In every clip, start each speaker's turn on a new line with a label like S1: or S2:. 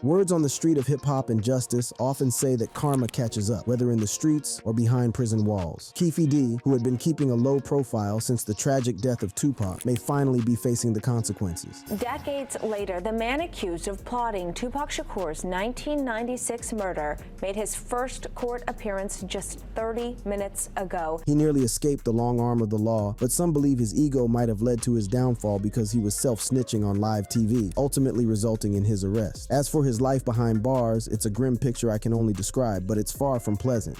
S1: Words on the street of hip-hop and justice often say that karma catches up, whether in the streets or behind prison walls. KEEFE D, who had been keeping a low profile since the tragic death of Tupac, may finally be facing the consequences.
S2: Decades later, the man accused of plotting Tupac Shakur's 1996 murder made his first court appearance just 30 minutes ago.
S1: He nearly escaped the long arm of the law, but some believe his ego might have led to his downfall because he was self-snitching on live TV, ultimately resulting in his arrest. As for his life behind bars, it's a grim picture I can only describe, but it's far from pleasant.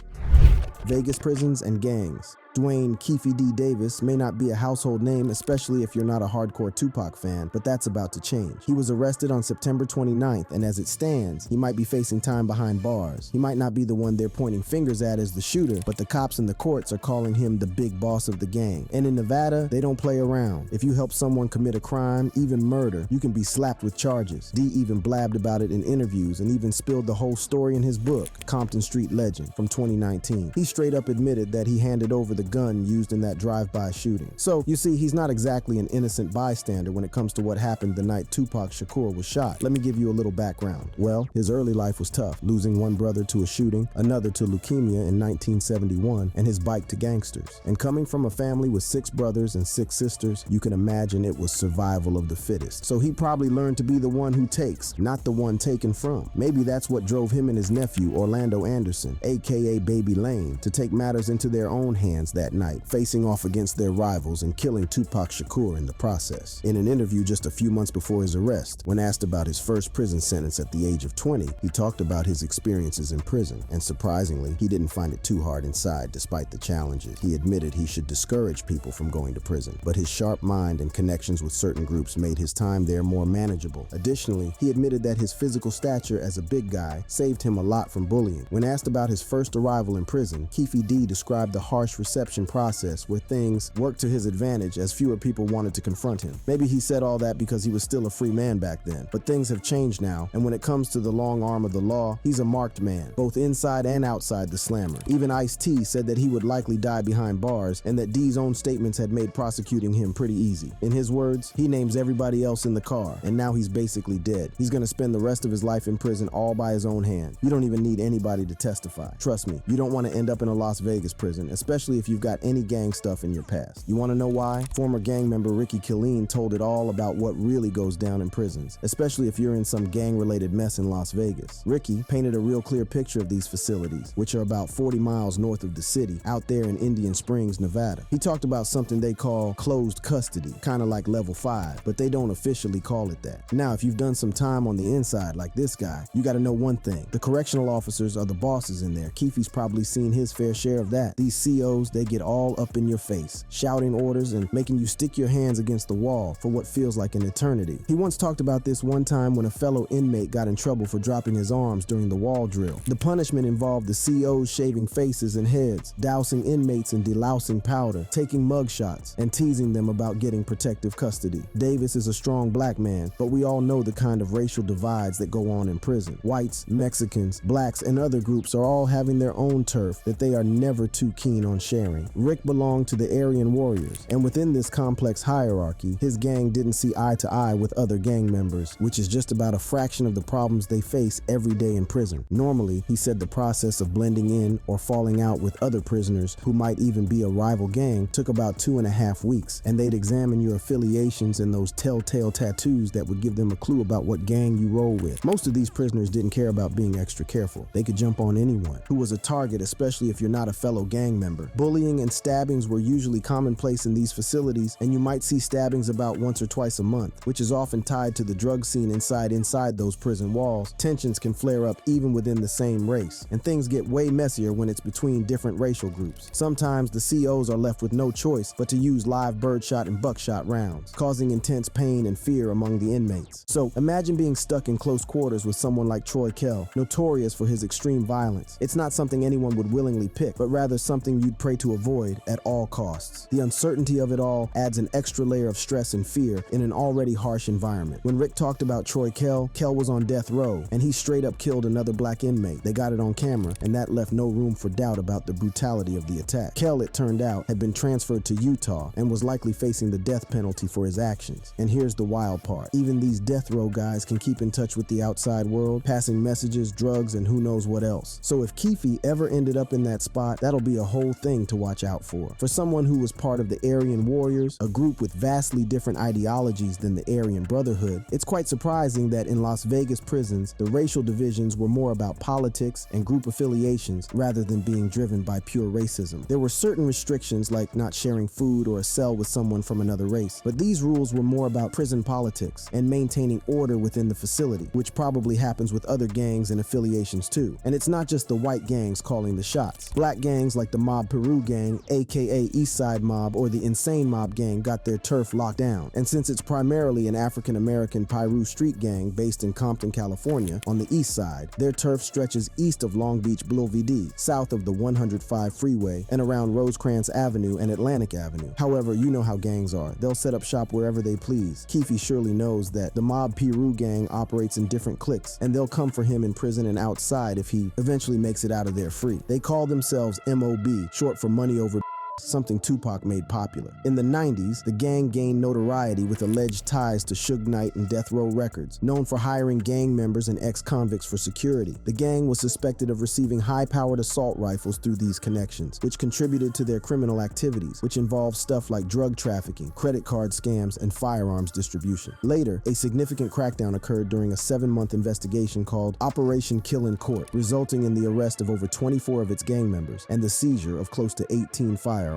S1: Vegas prisons and gangs. Dwayne "KEEFE D" Davis may not be a household name, especially if you're not a hardcore Tupac fan, but that's about to change. He was arrested on September 29th, and as it stands, he might be facing time behind bars. He might not be the one they're pointing fingers at as the shooter, but the cops in the courts are calling him the big boss of the gang. And in Nevada, they don't play around. If you help someone commit a crime, even murder, you can be slapped with charges. D even blabbed about it in interviews and even spilled the whole story in his book, Compton Street Legend, from 2019. He straight up admitted that he handed over the gun used in that drive-by shooting. So, you see, he's not exactly an innocent bystander when it comes to what happened the night Tupac Shakur was shot. Let me give you a little background. Well, his early life was tough, losing one brother to a shooting, another to leukemia in 1971, and his bike to gangsters. And coming from a family with 6 brothers and 6 sisters, you can imagine it was survival of the fittest. So he probably learned to be the one who takes, not the one taken from. Maybe that's what drove him and his nephew, Orlando Anderson, aka Baby Lane, to take matters into their own hands that night, facing off against their rivals and killing Tupac Shakur in the process. In an interview just a few months before his arrest, when asked about his first prison sentence at the age of 20, he talked about his experiences in prison, and surprisingly, he didn't find it too hard inside despite the challenges. He admitted he should discourage people from going to prison, but his sharp mind and connections with certain groups made his time there more manageable. Additionally, he admitted that his physical stature as a big guy saved him a lot from bullying. When asked about his first arrival in prison, KEEFE D described the harsh reception process where things worked to his advantage as fewer people wanted to confront him. Maybe he said all that because he was still a free man back then, but things have changed now, and when it comes to the long arm of the law, he's a marked man, both inside and outside the slammer. Even Ice-T said that he would likely die behind bars, and that D's own statements had made prosecuting him pretty easy. In his words, he names everybody else in the car, and now he's basically dead. He's gonna spend the rest of his life in prison all by his own hand. You don't even need anybody to testify. Trust me, you don't want to end up in a Las Vegas prison, especially if you've got any gang stuff in your past. You want to know why? Former gang member Ricky Killeen told it all about what really goes down in prisons, especially if you're in some gang-related mess in Las Vegas. Ricky painted a real clear picture of these facilities, which are about 40 miles north of the city, out there in Indian Springs, Nevada. He talked about something they call closed custody, kind of like level 5, but they don't officially call it that. Now, if you've done some time on the inside like this guy, you got to know one thing. The correctional officers are the bosses in there. KEEFE's probably seen his fair share of that. These COs, they get all up in your face, shouting orders and making you stick your hands against the wall for what feels like an eternity. He once talked about this one time when a fellow inmate got in trouble for dropping his arms during the wall drill. The punishment involved the COs shaving faces and heads, dousing inmates in delousing powder, taking mug shots, and teasing them about getting protective custody. Davis is a strong black man, but we all know the kind of racial divides that go on in prison. Whites, Mexicans, blacks, and other groups are all having their own turf that they are never too keen on sharing. Rick belonged to the Aryan Warriors, and within this complex hierarchy, his gang didn't see eye to eye with other gang members, which is just about a fraction of the problems they face every day in prison. Normally, he said the process of blending in or falling out with other prisoners who might even be a rival gang took about 2.5 weeks, and they'd examine your affiliations and those telltale tattoos that would give them a clue about what gang you roll with. Most of these prisoners didn't care about being extra careful. They could jump on anyone who was a target, especially if you're not a fellow gang member. Bullying and stabbings were usually commonplace in these facilities, and you might see stabbings about once or twice a month, which is often tied to the drug scene inside those prison walls. Tensions can flare up even within the same race, and things get way messier when it's between different racial groups. Sometimes the COs are left with no choice but to use live birdshot and buckshot rounds, causing intense pain and fear among the inmates. So imagine being stuck in close quarters with someone like Troy Kell, notorious for his extreme violence. It's not something anyone would willingly pick, but rather something you'd pray to to avoid at all costs. The uncertainty of it all adds an extra layer of stress and fear in an already harsh environment. When Rick talked about Troy Kell was on death row, and he straight up killed another black inmate. They got it on camera, and that left no room for doubt about the brutality of the attack. Kell, it turned out, had been transferred to Utah and was likely facing the death penalty for his actions. And here's the wild part. Even these death row guys can keep in touch with the outside world, passing messages, drugs, and who knows what else. So if KEEFE ever ended up in that spot, that'll be a whole thing to watch out for. For someone who was part of the Aryan Warriors, a group with vastly different ideologies than the Aryan Brotherhood, it's quite surprising that in Las Vegas prisons, the racial divisions were more about politics and group affiliations rather than being driven by pure racism. There were certain restrictions like not sharing food or a cell with someone from another race, but these rules were more about prison politics and maintaining order within the facility, which probably happens with other gangs and affiliations too. And it's not just the white gangs calling the shots. Black gangs like the Mob Peru gang, aka Eastside Mob, or the Insane Mob gang got their turf locked down. And since it's primarily an African-American Piru street gang based in Compton, California, on the east side, their turf stretches east of Long Beach Boulevard, south of the 105 freeway, and around Rosecrans Avenue and Atlantic Avenue. However, you know how gangs are. They'll set up shop wherever they please. KEEFE surely knows that the Mob Peru gang operates in different cliques, and they'll come for him in prison and outside if he eventually makes it out of there free. They call themselves MOB, short for money over something Tupac made popular. In the 90s, the gang gained notoriety with alleged ties to Suge Knight and Death Row Records, known for hiring gang members and ex-convicts for security. The gang was suspected of receiving high-powered assault rifles through these connections, which contributed to their criminal activities, which involved stuff like drug trafficking, credit card scams, and firearms distribution. Later, a significant crackdown occurred during a 7-month investigation called Operation Kill in Court, resulting in the arrest of over 24 of its gang members and the seizure of close to 18 firearms.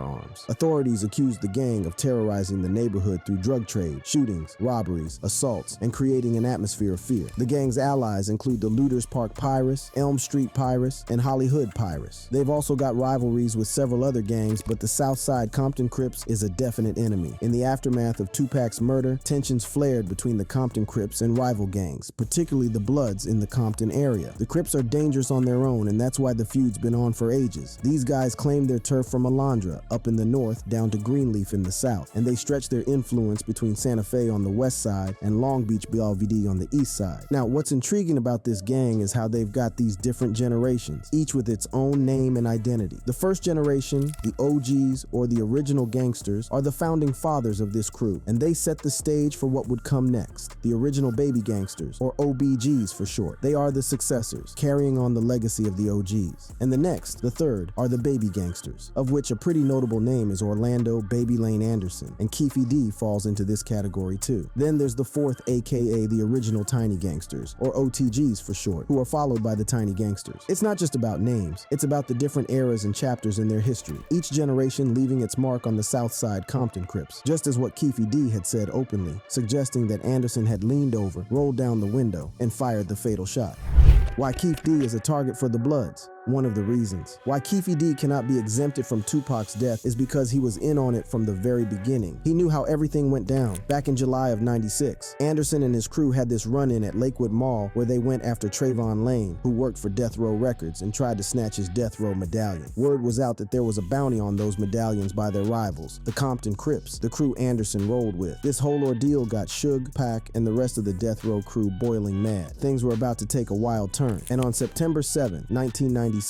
S1: Authorities accused the gang of terrorizing the neighborhood through drug trade, shootings, robberies, assaults, and creating an atmosphere of fear. The gang's allies include the Looters Park Pirates, Elm Street Pirates, and Hollywood Pirates. They've also got rivalries with several other gangs, but the Southside Compton Crips is a definite enemy. In the aftermath of Tupac's murder, tensions flared between the Compton Crips and rival gangs, particularly the Bloods in the Compton area. The Crips are dangerous on their own, and that's why the feud's been on for ages. These guys claim their turf from Alondra, up in the north down to Greenleaf in the south, and they stretch their influence between Santa Fe on the west side and Long Beach BLVD on the east side. Now, what's intriguing about this gang is how they've got these different generations, each with its own name and identity. The first generation, the OGs or the original gangsters, are the founding fathers of this crew, and they set the stage for what would come next, the original baby gangsters, or OBGs for short. They are the successors, carrying on the legacy of the OGs. And the next, the third, are the baby gangsters, of which a pretty notable name is Orlando Baby Lane Anderson, and KEEFE D falls into this category too. Then there's the fourth, aka the original Tiny Gangsters, or OTGs for short, who are followed by the Tiny Gangsters. It's not just about names, it's about the different eras and chapters in their history, each generation leaving its mark on the Southside Compton Crips, just as what KEEFE D had said openly, suggesting that Anderson had leaned over, rolled down the window, and fired the fatal shot. Why KEEFE D is a target for the Bloods. One of the reasons. Why KEEFE D cannot be exempted from Tupac's death is because he was in on it from the very beginning. He knew how everything went down. Back in July of '96, Anderson and his crew had this run-in at Lakewood Mall where they went after Trayvon Lane, who worked for Death Row Records, and tried to snatch his Death Row medallion. Word was out that there was a bounty on those medallions by their rivals, the Compton Crips, the crew Anderson rolled with. This whole ordeal got Suge, Pac, and the rest of the Death Row crew boiling mad. Things were about to take a wild turn, and on September 7, 1996,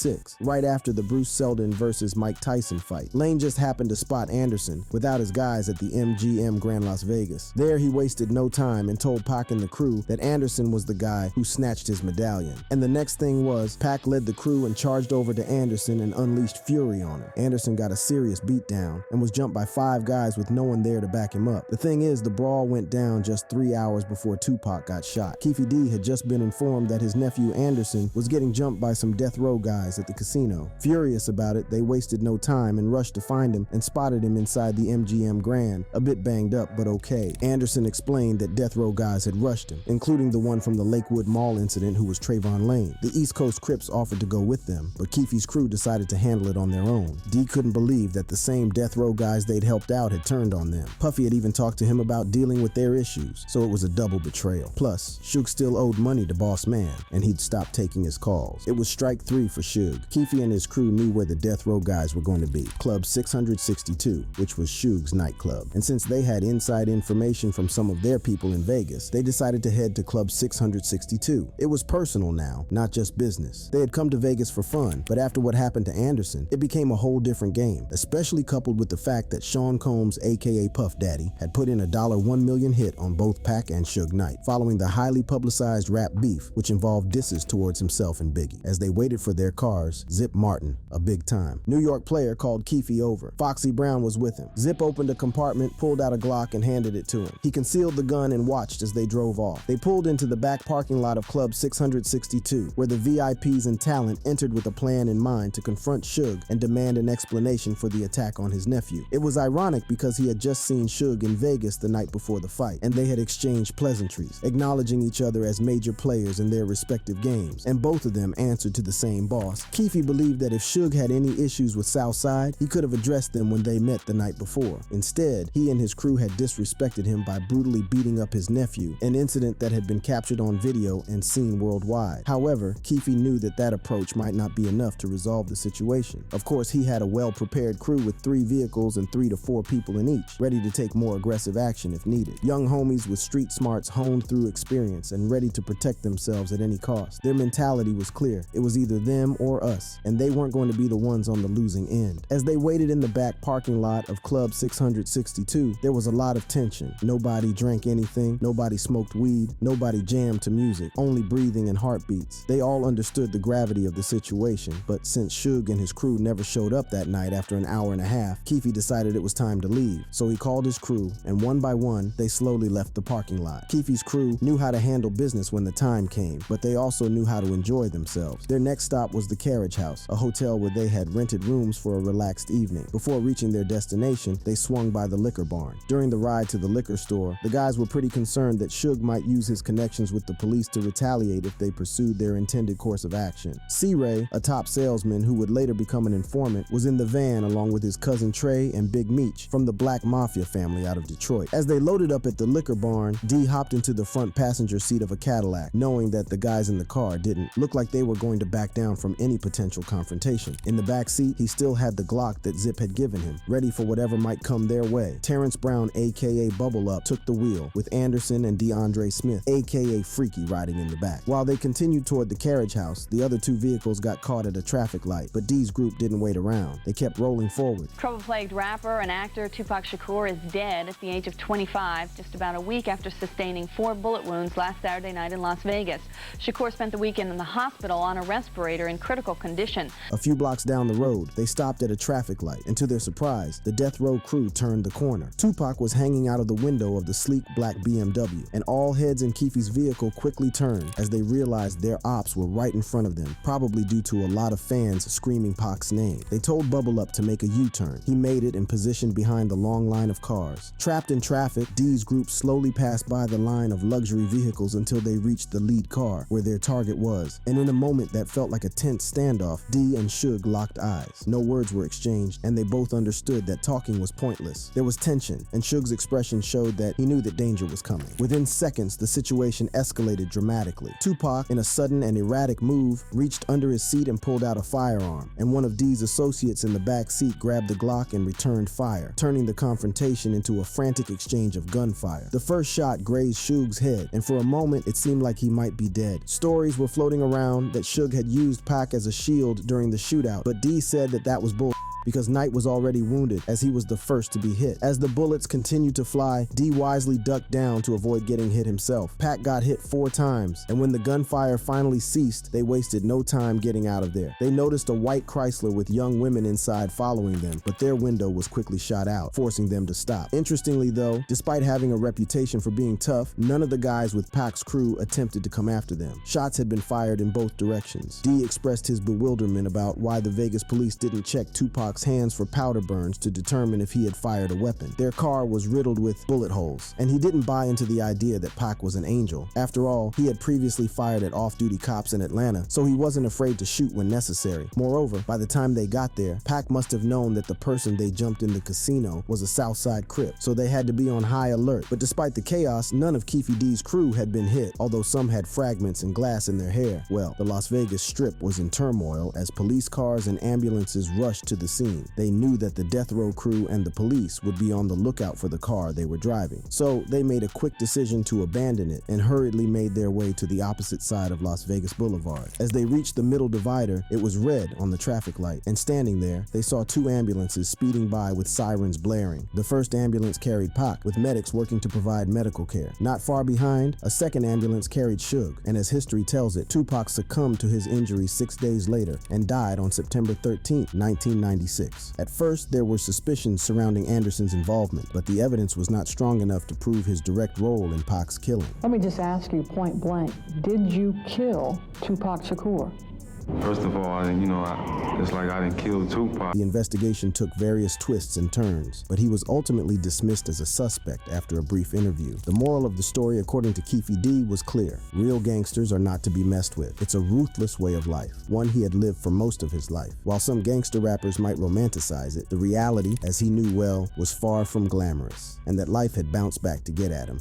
S1: right after the Bruce Seldon versus Mike Tyson fight, Lane just happened to spot Anderson without his guys at the MGM Grand Las Vegas. There he wasted no time and told Pac and the crew that Anderson was the guy who snatched his medallion. And the next thing was, Pac led the crew and charged over to Anderson and unleashed fury on him. Anderson got a serious beatdown and was jumped by 5 guys with no one there to back him up. The thing is, the brawl went down just 3 hours before Tupac got shot. KEEFE D had just been informed that his nephew Anderson was getting jumped by some Death Row guys at the casino. Furious about it, they wasted no time and rushed to find him and spotted him inside the MGM Grand, a bit banged up but okay. Anderson explained that Death Row guys had rushed him, including the one from the Lakewood Mall incident who was Trayvon Lane. The East Coast Crips offered to go with them, but KEEFE's crew decided to handle it on their own. D couldn't believe that the same Death Row guys they'd helped out had turned on them. Puffy had even talked to him about dealing with their issues, so it was a double betrayal. Plus, Suge still owed money to Boss Man, and he'd stopped taking his calls. It was strike 3 for for Suge. KEEFE and his crew knew where the death row guys were going to be, Club 662, which was Suge's nightclub. And since they had inside information from some of their people in Vegas, they decided to head to Club 662. It was personal now, not just business. They had come to Vegas for fun, but after what happened to Anderson, it became a whole different game, especially coupled with the fact that Sean Combs, aka Puff Daddy, had put in a $1 million hit on both Pac and Suge Knight, following the highly publicized rap beef, which involved disses towards himself and Biggie. As they waited for their cars, Zip Martin, a big time New York player, called KEEFE over. Foxy Brown was with him. Zip opened a compartment, pulled out a Glock, and handed it to him. He concealed the gun and watched as they drove off. They pulled into the back parking lot of Club 662, where the VIPs and talent entered with a plan in mind to confront Suge and demand an explanation for the attack on his nephew. It was ironic because he had just seen Suge in Vegas the night before the fight, and they had exchanged pleasantries, acknowledging each other as major players in their respective games, and both of them answered to the same boss. KEEFE believed that if Suge had any issues with Southside, he could have addressed them when they met the night before. Instead, he and his crew had disrespected him by brutally beating up his nephew, an incident that had been captured on video and seen worldwide. However, KEEFE knew that that approach might not be enough to resolve the situation. Of course, he had a well-prepared crew with 3 vehicles and 3 to 4 people in each, ready to take more aggressive action if needed. Young homies with street smarts honed through experience and ready to protect themselves at any cost. Their mentality was clear. It was either them or us, and they weren't going to be the ones on the losing end. As they waited in the back parking lot of Club 662, there was a lot of tension. Nobody drank anything, nobody smoked weed, nobody jammed to music, only breathing and heartbeats. They all understood the gravity of the situation, but since Suge and his crew never showed up that night after an hour and a half, KEEFE decided it was time to leave. So he called his crew, and one by one, they slowly left the parking lot. KEEFE's crew knew how to handle business when the time came, but they also knew how to enjoy themselves. Their next stop was the Carriage House, a hotel where they had rented rooms for a relaxed evening. Before reaching their destination, they swung by the liquor barn. During the ride to the liquor store, the guys were pretty concerned that Suge might use his connections with the police to retaliate if they pursued their intended course of action. C-Ray, a top salesman who would later become an informant, was in the van along with his cousin Trey and Big Meech from the Black Mafia family out of Detroit. As they loaded up at the liquor barn, D hopped into the front passenger seat of a Cadillac, knowing that the guys in the car didn't look like they were going to back down from any potential confrontation. In the back seat, he still had the Glock that Zip had given him, ready for whatever might come their way. Terrence Brown, aka Bubble Up, took the wheel, with Anderson and DeAndre Smith, aka Freaky, riding in the back. While they continued toward the Carriage House, the other 2 vehicles got caught at a traffic light, but D's group didn't wait around. They kept rolling forward.
S3: Trouble-plagued rapper and actor Tupac Shakur is dead at the age of 25, just about a week after sustaining 4 bullet wounds last Saturday night in Las Vegas. Shakur spent the weekend in the hospital on a respirator in critical condition.
S1: A few blocks down the road, they stopped at a traffic light, and to their surprise, the death row crew turned the corner. Tupac was hanging out of the window of the sleek black BMW, and all heads in KEEFE's vehicle quickly turned as they realized their ops were right in front of them, probably due to a lot of fans screaming Pac's name. They told Bubble Up to make a U-turn. He made it and positioned behind the long line of cars. Trapped in traffic, D's group slowly passed by the line of luxury vehicles until they reached the lead car, where their target was. And in a moment that felt like a tense standoff, D and Suge locked eyes. No words were exchanged, and they both understood that talking was pointless. There was tension, and Suge's expression showed that he knew that danger was coming. Within seconds, the situation escalated dramatically. Tupac, in a sudden and erratic move, reached under his seat and pulled out a firearm, and one of D's associates in the back seat grabbed the Glock and returned fire, turning the confrontation into a frantic exchange of gunfire. The first shot grazed Suge's head, and for a moment it seemed like he might be dead. Stories were floating around that Suge had used Pac as a shield during the shootout, but D said that was bull because Knight was already wounded as he was the first to be hit. As the bullets continued to fly, D wisely ducked down to avoid getting hit himself. Pac got hit 4 times, and when the gunfire finally ceased, they wasted no time getting out of there. They noticed a white Chrysler with young women inside following them, but their window was quickly shot out, forcing them to stop. Interestingly though, despite having a reputation for being tough, none of the guys with Pac's crew attempted to come after them. Shots had been fired in both directions. D expressed his bewilderment about why the Vegas police didn't check Tupac's Tupac's hands for powder burns to determine if he had fired a weapon. Their car was riddled with bullet holes, and he didn't buy into the idea that Pac was an angel. After all, he had previously fired at off-duty cops in Atlanta, so he wasn't afraid to shoot when necessary. Moreover, by the time they got there, Pac must have known that the person they jumped in the casino was a Southside Crip, so they had to be on high alert. But despite the chaos, none of KEEFE D's crew had been hit, although some had fragments and glass in their hair. Well, the Las Vegas Strip was in turmoil as police cars and ambulances rushed to the scene. They knew that the death row crew and the police would be on the lookout for the car they were driving. So they made a quick decision to abandon it and hurriedly made their way to the opposite side of Las Vegas Boulevard. As they reached the middle divider, it was red on the traffic light, and standing there, they saw two ambulances speeding by with sirens blaring. The first ambulance carried Pac, with medics working to provide medical care. Not far behind, a second ambulance carried Suge, and as history tells it, Tupac succumbed to his injuries 6 days later and died on September 13, 1996. At first, there were suspicions surrounding Anderson's involvement, but the evidence was not strong enough to prove his direct role in Pac's killing.
S4: Let me just ask you point blank, did you kill Tupac Shakur?
S5: First of all, it's like I didn't kill Tupac.
S1: The investigation took various twists and turns, but he was ultimately dismissed as a suspect after a brief interview. The moral of the story, according to KEEFE D, was clear. Real gangsters are not to be messed with. It's a ruthless way of life, one he had lived for most of his life. While some gangster rappers might romanticize it, the reality, as he knew well, was far from glamorous, and that life had bounced back to get at him.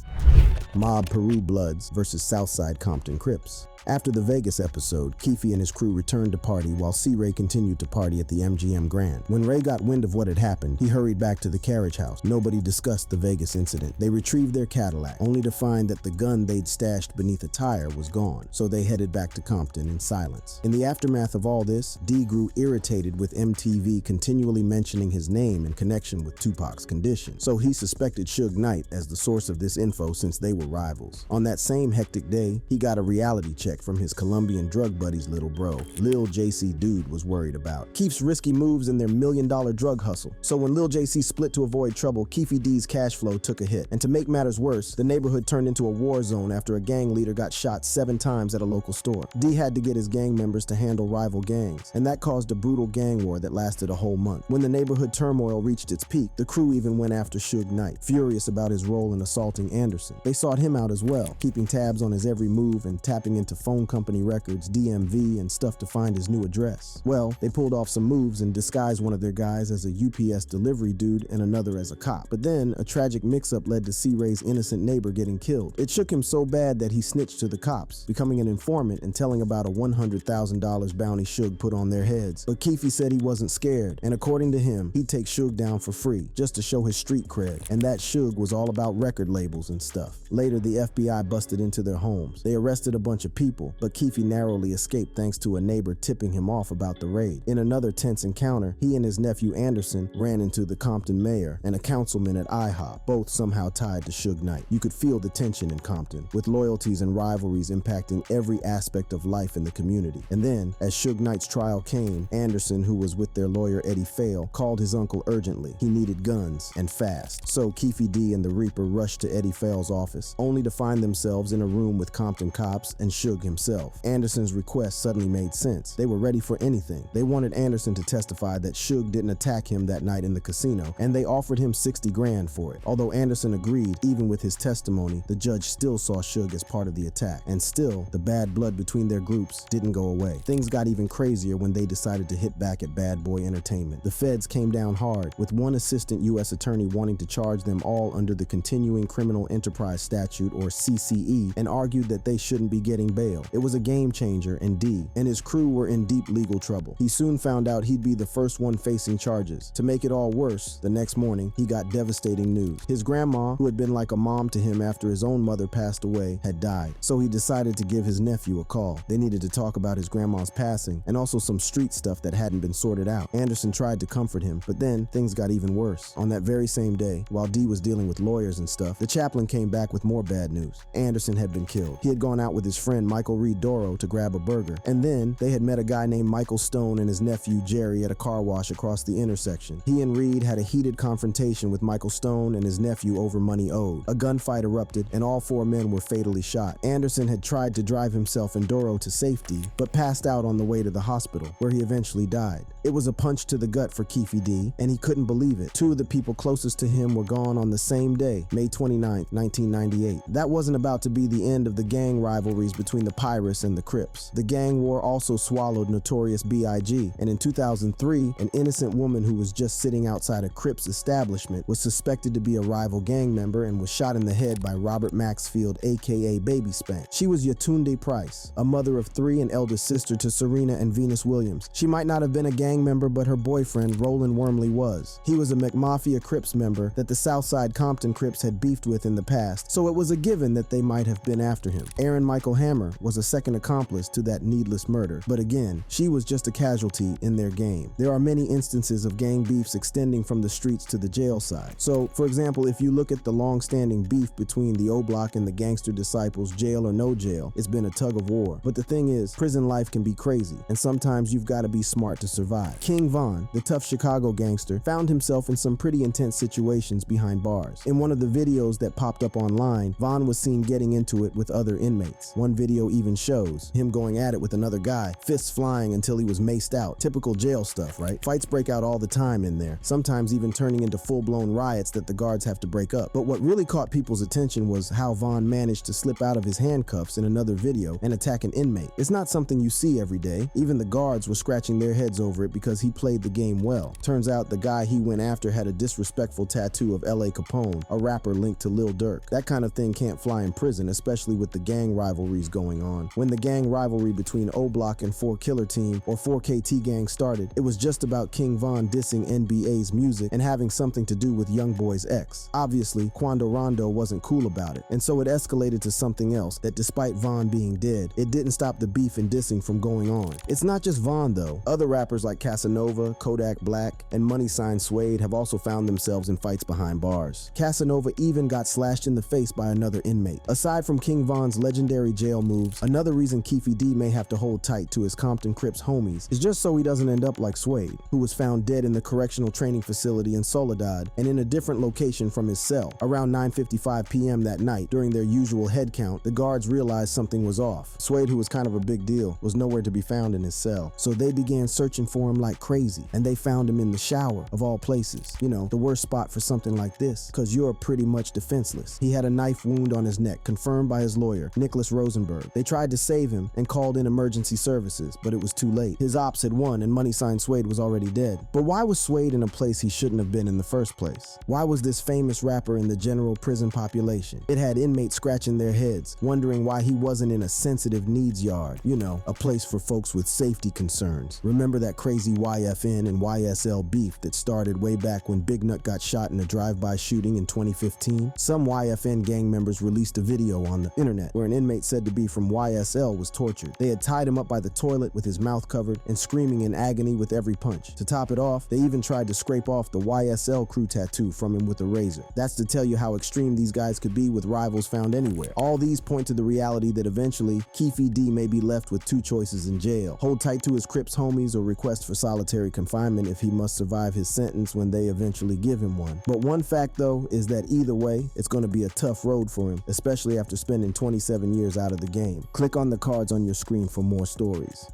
S1: Mob Peru Bloods versus Southside Compton Crips. After the Vegas episode, KEEFE and his crew returned to party while C-Ray continued to party at the MGM Grand. When Ray got wind of what had happened, he hurried back to the carriage house. Nobody discussed the Vegas incident. They retrieved their Cadillac, only to find that the gun they'd stashed beneath a tire was gone, so they headed back to Compton in silence. In the aftermath of all this, D grew irritated with MTV continually mentioning his name in connection with Tupac's condition, so he suspected Suge Knight as the source of this info since they were rivals. On that same hectic day, he got a reality check from his Colombian drug buddy's little bro. Lil JC Dude was worried about KEEFE's risky moves and their $1 million drug hustle. So when Lil JC split to avoid trouble, KEEFE D's cash flow took a hit. And to make matters worse, the neighborhood turned into a war zone after a gang leader got shot 7 times at a local store. D had to get his gang members to handle rival gangs, and that caused a brutal gang war that lasted a whole month. When the neighborhood turmoil reached its peak, the crew even went after Suge Knight, furious about his role in assaulting Anderson. They sought him out as well, keeping tabs on his every move and tapping into phone company records, DMV, and stuff to find his new address. Well, they pulled off some moves and disguised one of their guys as a UPS delivery dude and another as a cop. But then, a tragic mix-up led to C-Ray's innocent neighbor getting killed. It shook him so bad that he snitched to the cops, becoming an informant and telling about a $100,000 bounty Suge put on their heads. But KEEFE said he wasn't scared, and according to him, he'd take Suge down for free, just to show his street cred, and that Suge was all about record labels and stuff. Later, the FBI busted into their homes. They arrested a bunch of people, but KEEFE narrowly escaped thanks to a neighbor tipping him off about the raid. In another tense encounter, he and his nephew Anderson ran into the Compton mayor and a councilman at IHOP, both somehow tied to Suge Knight. You could feel the tension in Compton, with loyalties and rivalries impacting every aspect of life in the community. And then, as Suge Knight's trial came, Anderson, who was with their lawyer Eddie Fale, called his uncle urgently. He needed guns, and fast. So KEEFE D and the Reaper rushed to Eddie Fale's office, only to find themselves in a room with Compton cops and Suge himself. Anderson's request suddenly made sense. They were ready for anything. They wanted Anderson to testify that Suge didn't attack him that night in the casino, and they offered him $60 grand for it. Although Anderson agreed, even with his testimony, the judge still saw Suge as part of the attack, and still, the bad blood between their groups didn't go away. Things got even crazier when they decided to hit back at Bad Boy Entertainment. The feds came down hard, with one assistant U.S. attorney wanting to charge them all under the Continuing Criminal Enterprise Statute, or CCE, and argued that they shouldn't be getting bail. It was a game changer, and D and his crew were in deep legal trouble. He soon found out he'd be the first one facing charges. To make it all worse, the next morning, he got devastating news. His grandma, who had been like a mom to him after his own mother passed away, had died. So he decided to give his nephew a call. They needed to talk about his grandma's passing, and also some street stuff that hadn't been sorted out. Anderson tried to comfort him, but then things got even worse. On that very same day, while D was dealing with lawyers and stuff, the chaplain came back with more bad news. Anderson had been killed. He had gone out with his friend Michael Reed Doro to grab a burger, and then then, they had met a guy named Michael Stone and his nephew Jerry at a car wash across the intersection. He and Reed had a heated confrontation with Michael Stone and his nephew over money owed. A gunfight erupted, and all four men were fatally shot. Anderson had tried to drive himself and Doro to safety, but passed out on the way to the hospital, where he eventually died. It was a punch to the gut for KEEFE D, and he couldn't believe it. Two of the people closest to him were gone on the same day, May 29, 1998. That wasn't about to be the end of the gang rivalries between the Pirates and the Crips. The gang war also swallowed Notorious B.I.G., and in 2003, an innocent woman who was just sitting outside a Crips establishment was suspected to be a rival gang member and was shot in the head by Robert Maxfield, aka Baby Spank. She was Yetunde Price, a mother of three and eldest sister to Serena and Venus Williams. She might not have been a gang member, but her boyfriend, Roland Wormley, was. He was a McMafia Crips member that the Southside Compton Crips had beefed with in the past, so it was a given that they might have been after him. Aaron Michael Hammer was a second accomplice to that needless murder, but again, she was just a casualty in their game. There are many instances of gang beefs extending from the streets to the jail side. So, for example, if you look at the long-standing beef between the O-Block and the Gangster Disciples, jail or no jail, it's been a tug of war. But the thing is, prison life can be crazy, and sometimes you've got to be smart to survive. King Von, the tough Chicago gangster, found himself in some pretty intense situations behind bars. In one of the videos that popped up online, Von was seen getting into it with other inmates. One video even shows him going at it with another guy, fists flying until he was maced out. Typical jail stuff, right? Fights break out all the time in there, sometimes even turning into full-blown riots that the guards have to break up. But what really caught people's attention was how Von managed to slip out of his handcuffs in another video and attack an inmate. It's not something you see every day. Even the guards were scratching their heads over it because he played the game well. Turns out the guy he went after had a disrespectful tattoo of L.A. Capone, a rapper linked to Lil Durk. That kind of thing can't fly in prison, especially with the gang rivalries going on. When the gang rivalry between O-Block and 4 Killer Team, or 4KT gang, started, it was just about King Von dissing NBA's music and having something to do with Youngboy's ex. Obviously, Quando Rondo wasn't cool about it, and so it escalated to something else that, despite Von being dead, it didn't stop the beef and dissing from going on. It's not just Von though. Other rappers like Casanova, Kodak Black, and Money Sign Suede have also found themselves in fights behind bars. Casanova even got slashed in the face by another inmate. Aside from King Von's legendary jail moves, another reason KEEFE D may have to hold tight to his Compton Crips homies is just so he doesn't end up like Suede, who was found dead in the correctional training facility in Soledad and in a different location from his cell. Around 9:55 p.m. that night, during their usual head count, the guards realized something was off. Suede, who was kind of a big deal, was nowhere to be found in his cell, so they began searching for him like crazy, and they found him in the shower, of all places. You know, the worst spot for something like this, because you're pretty much defenseless. He had a knife wound on his neck, confirmed by his lawyer, Nicholas Rosenberg. They tried to save him and called in emergency services, but it was too late. His ops had won, and Money Sign Suede was already dead. But why was Suede in a place he shouldn't have been in the first place? Why was this famous rapper in the general prison population? It had inmates scratching their heads, wondering why he wasn't in a sensitive needs yard, you know, a place for folks with safety concerns. Remember that crazy YFN and YSL beef that started way back when Big Nut got shot in a drive-by shooting in 2015? Some YFN gang members released a video on the internet where an inmate said to be from YSL was tortured. They had tied him up by the toilet with his mouth covered and screaming in agony with every punch. To top it off, they even tried to scrape off the YSL crew tattoo from him with a razor. That's to tell you how extreme these guys could be with rivals found anywhere. All these point to the reality that eventually KEEFE D may be left with two choices in jail: hold tight to his Crips homies or request for solitary confinement if he must survive his sentence when they eventually give him one. But one fact though is that either way, it's going to be a tough road for him, especially after spending 27 years out of the game. Click on the cards on your screen for more stories.